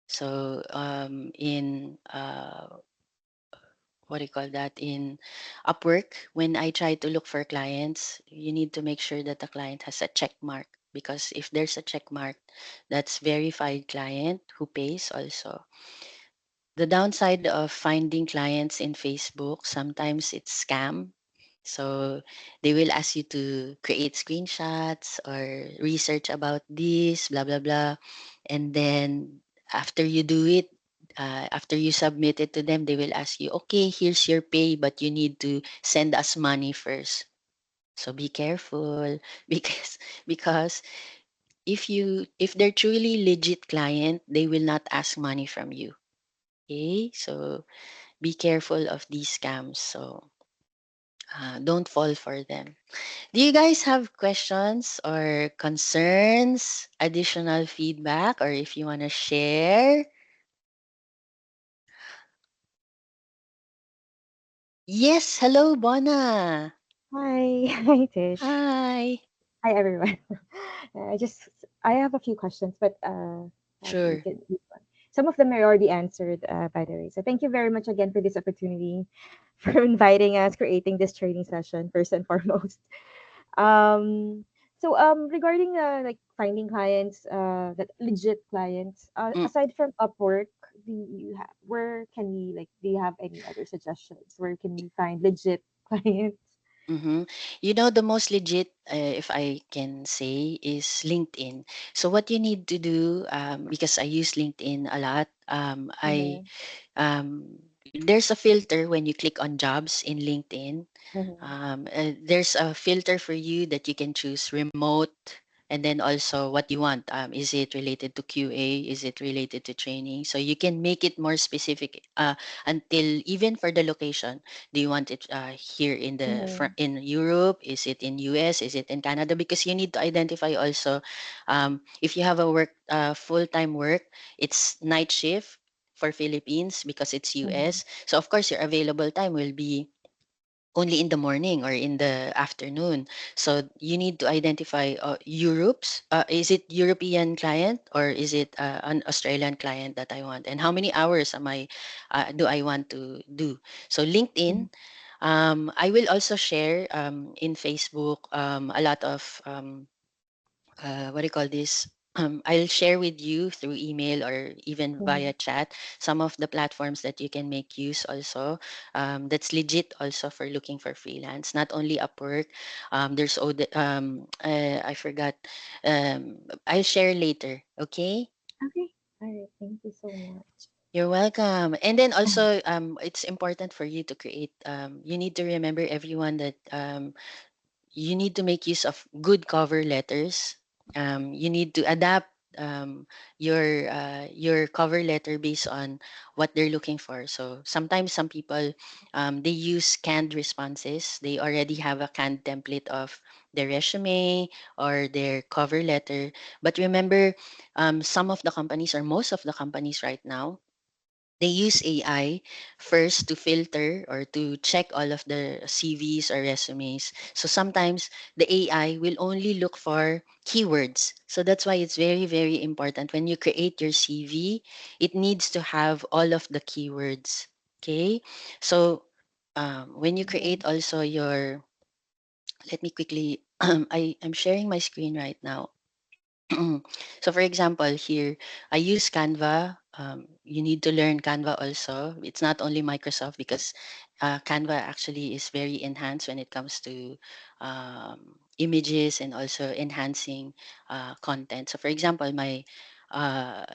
A: So in what do you call that, in Upwork, when I try to look for clients, you need to make sure that the client has a check mark, because if there's a check mark, that's verified client who pays also. The downside of finding clients in Facebook, sometimes it's scam. So they will ask you to create screenshots or research about this, blah, blah, blah. And then after you do it, after you submit it to them, they will ask you, okay, here's your pay, but you need to send us money first. So be careful because if they're truly legit client, they will not ask money from you. Okay, so be careful of these scams. So don't fall for them. Do you guys have questions or concerns, additional feedback, or if you want to share? Yes, hello, Bona.
C: Hi, hi Tish.
A: Hi.
C: Hi everyone. I have a few questions, but we
A: Sure.
C: can some of them are already answered by the way. So thank you very much again for this opportunity, for inviting us, creating this training session first and foremost. Um, regarding like finding clients, that legit clients,
A: Mm,
C: aside from Upwork, do you have where can we like do you have any other suggestions? Where can we find legit clients?
A: mhm. You know, the most legit, if I can say, is LinkedIn. So what you need to do, because I use LinkedIn a lot,
C: Mm-hmm.
A: there's a filter when you click on jobs in LinkedIn.
C: Mm-hmm.
A: There's a filter for you that you can choose remote, and then also what you want. Is it related to QA? Is it related to training? So you can make it more specific, until even for the location. Do you want it here in
C: Mm-hmm.
A: in Europe? Is it in US? Is it in Canada? Because you need to identify also, if you have a work full time work, it's night shift for Philippines because it's
C: Mm-hmm.
A: US. So of course your available time will be only in the morning or in the afternoon. So you need to identify Europe's. Is it European client or is it an Australian client that I want? And how many hours am I do I want to do? So LinkedIn. I will also share in Facebook a lot of what do you call this? I'll share with you through email or even
C: Mm-hmm.
A: via chat some of the platforms that you can make use also. That's legit also for looking for freelance, not only Upwork. There's I forgot. I'll share later. Okay.
C: Okay. All right. Thank you so much.
A: You're welcome. And then also, it's important for you to create. You need to remember everyone that you need to make use of good cover letters. You need to adapt. your cover letter based on what they're looking for. So sometimes some people they use canned responses. They already have a canned template of their resume or their cover letter. But remember, some of the companies or most of the companies right now, they use AI first to filter or to check all of the CVs or resumes. So sometimes the AI will only look for keywords. So that's why it's very, very important when you create your CV, it needs to have all of the keywords. Okay. So when you
C: Okay.
A: create also your, let me quickly, I'm sharing my screen right now. So for example, here I use Canva. You need to learn Canva also. It's not only Microsoft because Canva actually is very enhanced when it comes to images and also enhancing content. So for example, my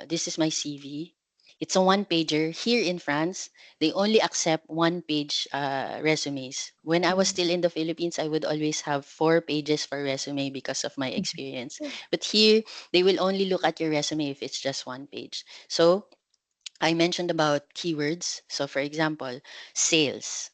A: this is my CV. It's a one pager. Here in France, they only accept one page resumes. When I was
C: Mm.
A: still in the Philippines, I would always have 4 pages for resume because of my experience. But here, they will only look at your resume if it's just one page. So I mentioned about keywords. So for example, sales.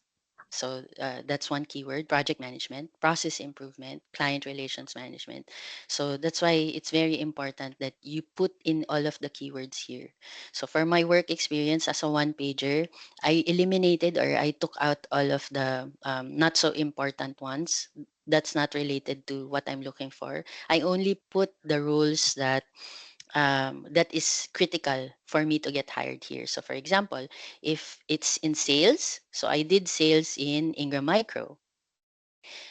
A: So that's one keyword: project management, process improvement, client relations management. So that's why it's very important that you put in all of the keywords here. So for my work experience as a one pager, I eliminated or I took out all of the not so important ones. That's not related to what I'm looking for. I only put the roles that is critical for me to get hired here. So, for example, if it's in sales, so I did sales in Ingram Micro.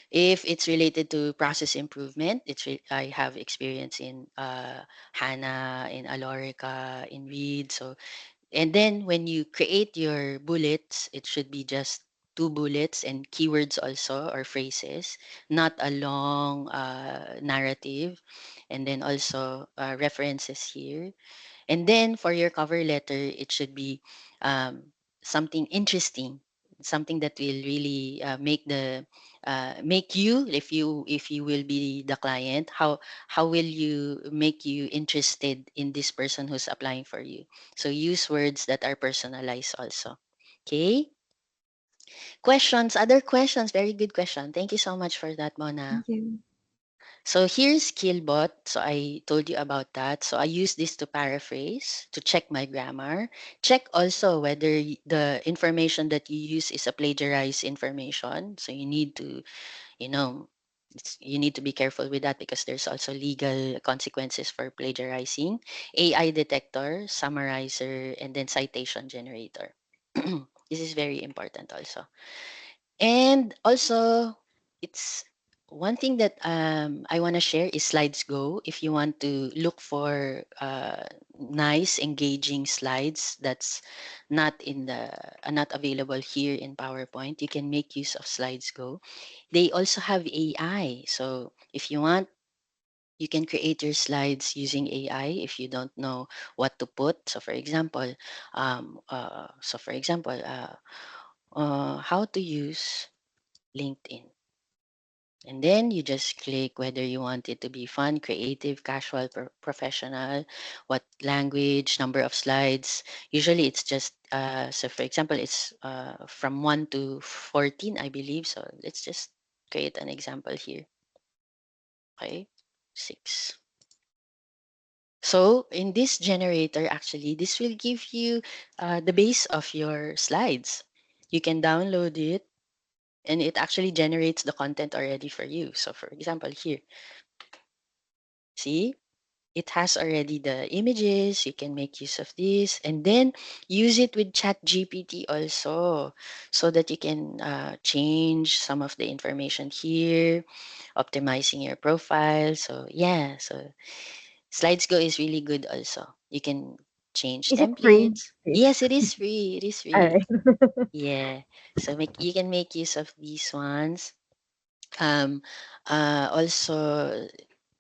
A: If it's related to process improvement, I have experience in HANA, in Alorica, in Reed. So, and then when you create your bullets, it should be just two bullets and keywords also or phrases, not a long narrative. And then also references here. And then for your cover letter, it should be something interesting, something that will really make you, if you will be the client, how will you make you interested in this person who's applying for you. So use words that are personalized also. Okay. Questions, other questions. Very good question. Thank you so much for that, Mona.
C: Thank you.
A: So here's Killbot. So I told you about that. So I use this to paraphrase, to check my grammar. Check also whether the information that you use is a plagiarized information. So you need to, you know, you need to be careful with that because there's also legal consequences for plagiarizing. AI detector, summarizer, and then citation generator. This is very important also. And also, it's one thing that I want to share is Slides Go. If you want to look for nice, engaging slides that's not available here in PowerPoint, you can make use of Slides Go. They also have AI. So if you want, you can create your slides using AI if you don't know what to put. So for example, how to use LinkedIn. And then you just click whether you want it to be fun, creative, casual, professional, what language, number of slides. Usually it's just, so for example, it's from 1 to 14, I believe. So let's just create an example here. Okay, 6. So in this generator, actually, this will give you the base of your slides. You can download it and it actually generates the content already for you. So for example, here, see, it has already the images. You can make use of this and then use it with Chat GPT also so that you can change some of the information here, optimizing your profile. So yeah, so Slides Go is really good also. You can change
C: Is it free?
A: templates.
C: Free.
A: Yes, it is free. It is
C: All
A: free.
C: right.
A: Yeah. So you can make use of these ones. Um, also,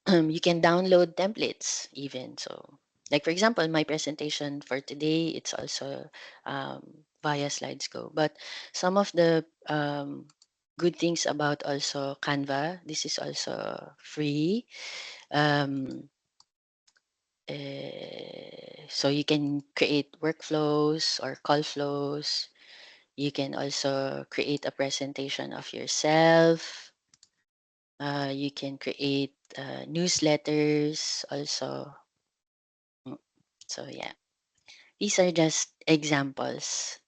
A: you can download templates even. So, like for example, my presentation for today, it's also via Slides Go. But some of the good things about also Canva, this is also free. Um, So you can create workflows or call flows. You can also create a presentation of yourself. You can create newsletters also. Mm, So yeah, these are just examples.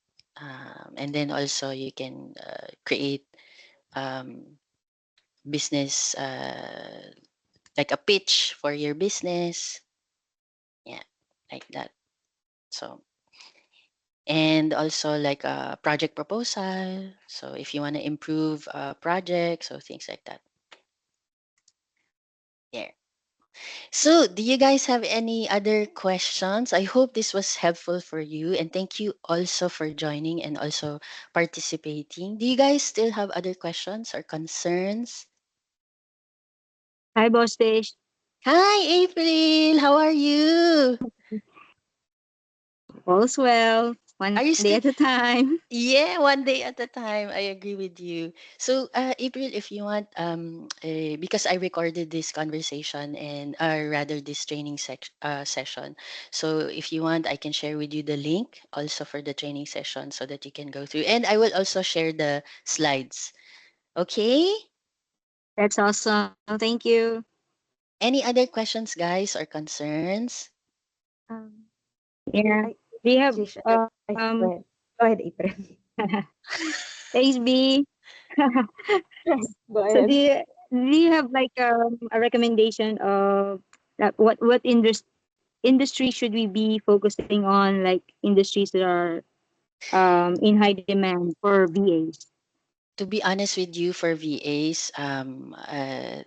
A: And then also you can create um, business like a pitch for your business. Yeah, like that. So and also like a project proposal. So if you want to improve a project, so things like that. Yeah. So, do you guys have any other questions? I hope this was helpful for you. And thank you also for joining and also participating. Do you guys still have other questions or concerns?
D: Hi, Boss Dish.
A: Hi, April. How are you?
D: All's well. One
A: Are you
D: day
A: still?
D: at a time.
A: Yeah, one day at a time. I agree with you. So, April, if you want, because I recorded this conversation and, rather this session. So, if you want, I can share with you the link also for the training session so that you can go through. And I will also share the slides. Okay?
D: That's awesome. Thank you.
A: Any other questions, guys, or concerns?
C: Um,
D: Yeah.
C: I
D: Do you have
C: Jish, go
D: um
C: ahead. Go ahead, April.
D: thanks B?
C: Go
D: So
C: ahead.
D: do you have like a recommendation of that what industry should we be focusing on, like industries that are in high demand for VAs?
A: To be honest with you, for VAs, I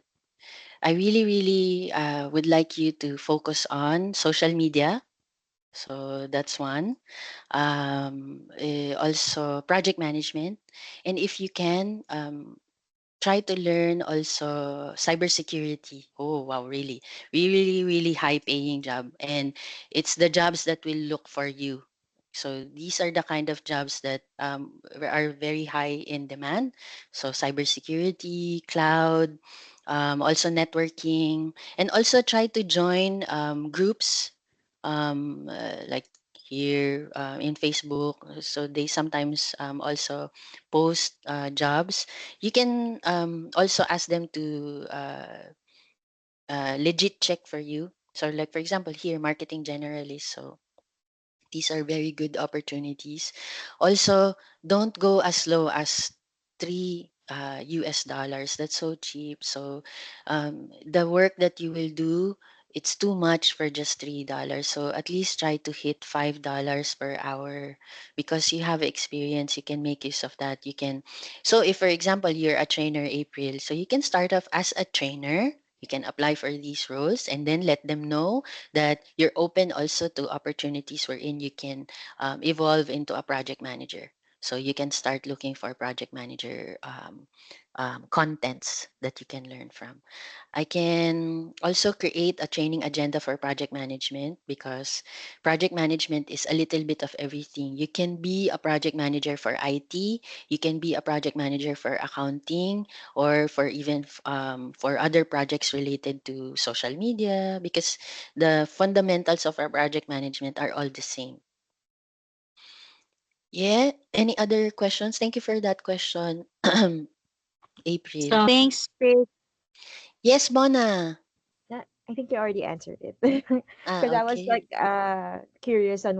A: really, really would like you to focus on social media. So that's one. Also, project management. And if you can, try to learn also cybersecurity. Oh, wow, really. Really, really high paying job. And it's the jobs that will look for you. So these are the kind of jobs that are very high in demand. So cybersecurity, cloud, also networking, and also try to join groups like here in Facebook. So they sometimes also post jobs. You can also ask them to legit check for you. So, like for example, here, marketing generalist. So, these are very good opportunities. Also, don't go as low as three US dollars. That's so cheap. So, the work that you will do, it's too much for just $3. So at least try to hit $5 per hour because you have experience. You can make use of that. You can. So if, for example, you're a trainer, April, so you can start off as a trainer. You can apply for these roles and then let them know that you're open also to opportunities wherein you can evolve into a project manager. So you can start looking for project manager contents that you can learn from. I can also create a training agenda for project management because project management is a little bit of everything. You can be a project manager for IT, you can be a project manager for accounting, or for even for other projects related to social media because the fundamentals of our project management are all the same. Yeah. Any other questions? Thank you for that question, April.
D: So thanks, Chris.
A: Yes, Bona.
C: Yeah, I think you already answered it.
A: Ah,
C: Because I was
A: okay.
C: like curious on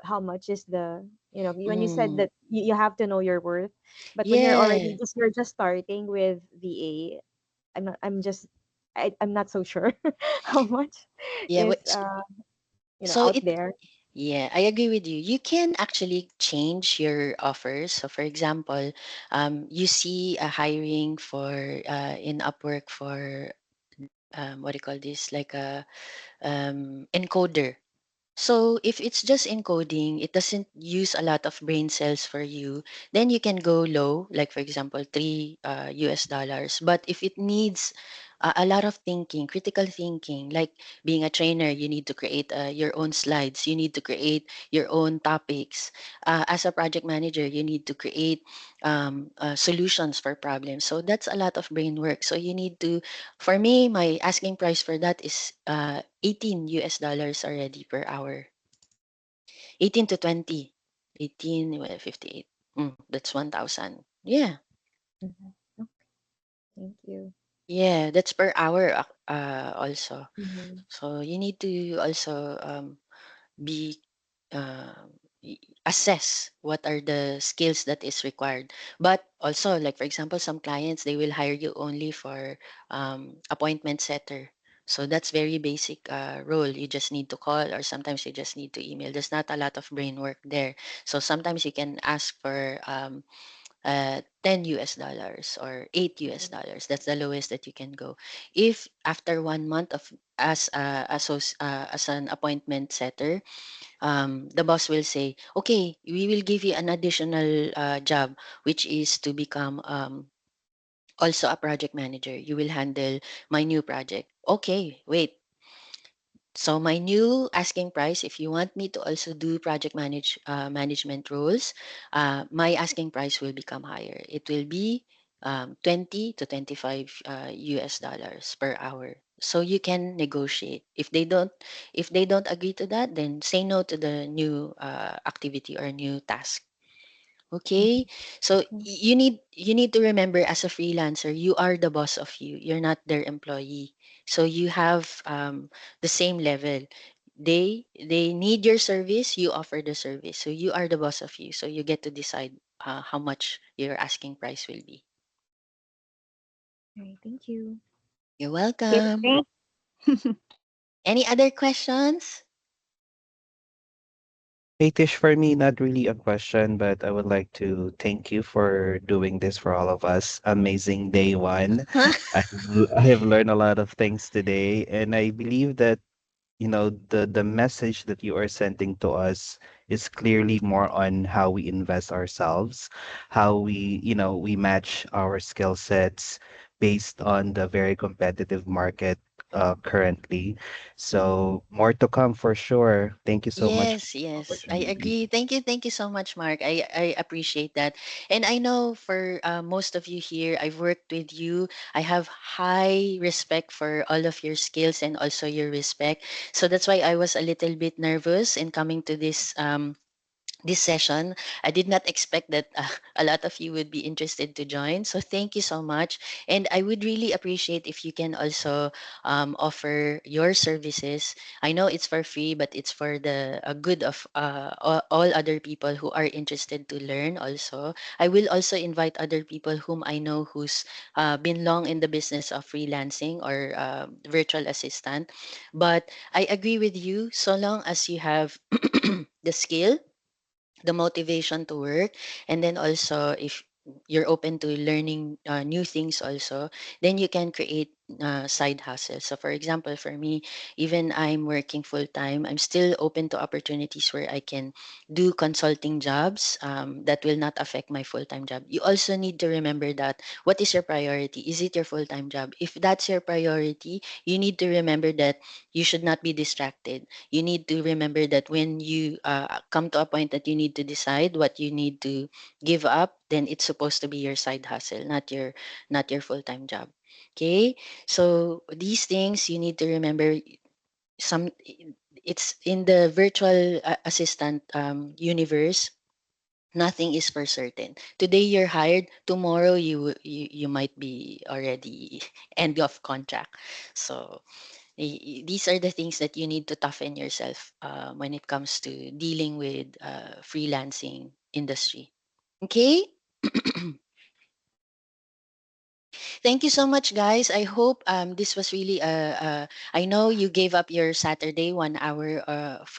C: how much is the, when you said
A: Mm,
C: that you have to know your worth, but when
A: yeah.
C: you're just starting with VA, I'm not so sure how much
A: Yeah.
C: is
A: So
C: out
A: it
C: there.
A: Yeah, I agree with you. You can actually change your offers. So, for example, you see a hiring for in Upwork for what do you call this? Like a encoder. So if it's just encoding, it doesn't use a lot of brain cells for you, then you can go low, like for example, three US dollars. But if it needs a lot of thinking, critical thinking. Like being a trainer, you need to create your own slides. You need to create your own topics. As a project manager, you need to create solutions for problems. So that's a lot of brain work. So you need to, for me, my asking price for that is 18 US dollars already per hour. 18 to 20. 18, well, 58. That's 1,000. Yeah.
C: Mhm. Okay. Thank you.
A: Yeah, that's per hour also.
C: Mhm.
A: So you need to also be um, assess what are the skills that is required. But also, like for example, some clients they will hire you only for appointment setter. So that's very basic role. You just need to call, or sometimes you just need to email. There's not a lot of brain work there. So sometimes you can ask for 10 US dollars or 8 US
C: Mhm.
A: dollars. That's the lowest that you can go. If after 1 month of as an appointment setter, the boss will say, okay, we will give you an additional job, which is to become also a project manager. You will handle my new project. Okay, wait. So my new asking price, if you want me to also do management roles, my asking price will become higher. It will be 20 to 25 US dollars per hour. So you can negotiate. If they don't agree to that, then say no to the new activity or new task. Okay,
C: Mhm.
A: so
C: Okay.
A: you need to remember as a freelancer, you are the boss of you. You're not their employee. So you have the same level. They need your service. You offer the service. So you are the boss of you. So you get to decide how much your asking price will be.
C: Okay. Thank you.
A: You're
D: Okay,
A: welcome.
D: thank
A: Any other questions?
B: Hey, Tish, for me, not really a question, but I would like to thank you for doing this for all of us. Amazing day one. I have learned a lot of things today, and I believe that the message that you are sending to us is clearly more on how we invest ourselves, how we match our skill sets based on the very competitive market currently. So more to come for sure. Thank you so much for
A: Yes,
B: the
A: yes, I
B: opportunity.
A: agree. Thank you so much, Mark. I appreciate that. And I know for most of you here, I've worked with you. I have high respect for all of your skills and also your respect. So that's why I was a little bit nervous in coming to this session. I did not expect that a lot of you would be interested to join. So thank you so much. And I would really appreciate if you can also offer your services. I know it's for free, but it's for the good of all other people who are interested to learn also. I will also invite other people whom I know who's been long in the business of freelancing or virtual assistant. But I agree with you, so long as you have the skill, the motivation to work, and then also if you're open to learning new things also, then you can create side hustles. So for example, for me, even I'm working full time, I'm still open to opportunities where I can do consulting jobs that will not affect my full-time job. You also need to remember that what is your priority? Is it your full-time job? If that's your priority, you need to remember that you should not be distracted. You need to remember that when you come to a point that you need to decide what you need to give up, then it's supposed to be your side hustle, not your full-time job. Okay, so these things you need to remember. Some It's in the virtual assistant universe. Nothing is for certain. Today you're hired, tomorrow you might be already end of contract. So these are the things that you need to toughen yourself when it comes to dealing with freelancing industry. Okay. Thank you so much, guys. I hope this was really I know you gave up your Saturday, 1 hour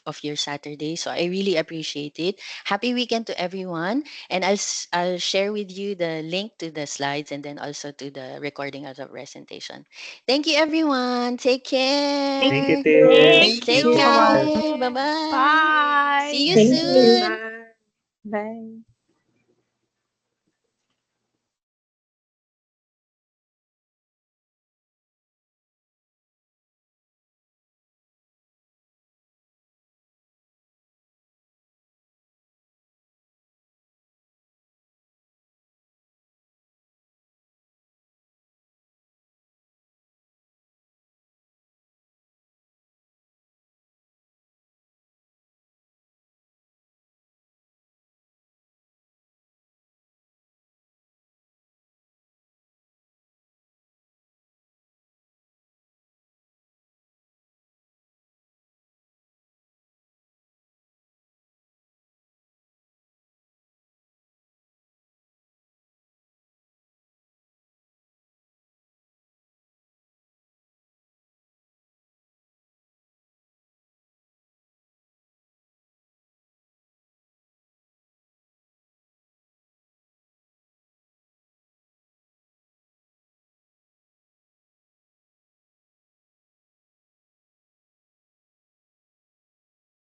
A: of your Saturday, so I really appreciate it. Happy weekend to everyone, and I'll share with you the link to the slides and then also to the recording of the presentation. Thank you, everyone. Take
B: Thank you,
A: care.
B: Tish.
D: Thank
C: Thank
A: Take
C: you so much.
D: you.
A: care. Bye bye. See
D: Bye.
A: you
C: Thank you.
A: soon.
C: Bye.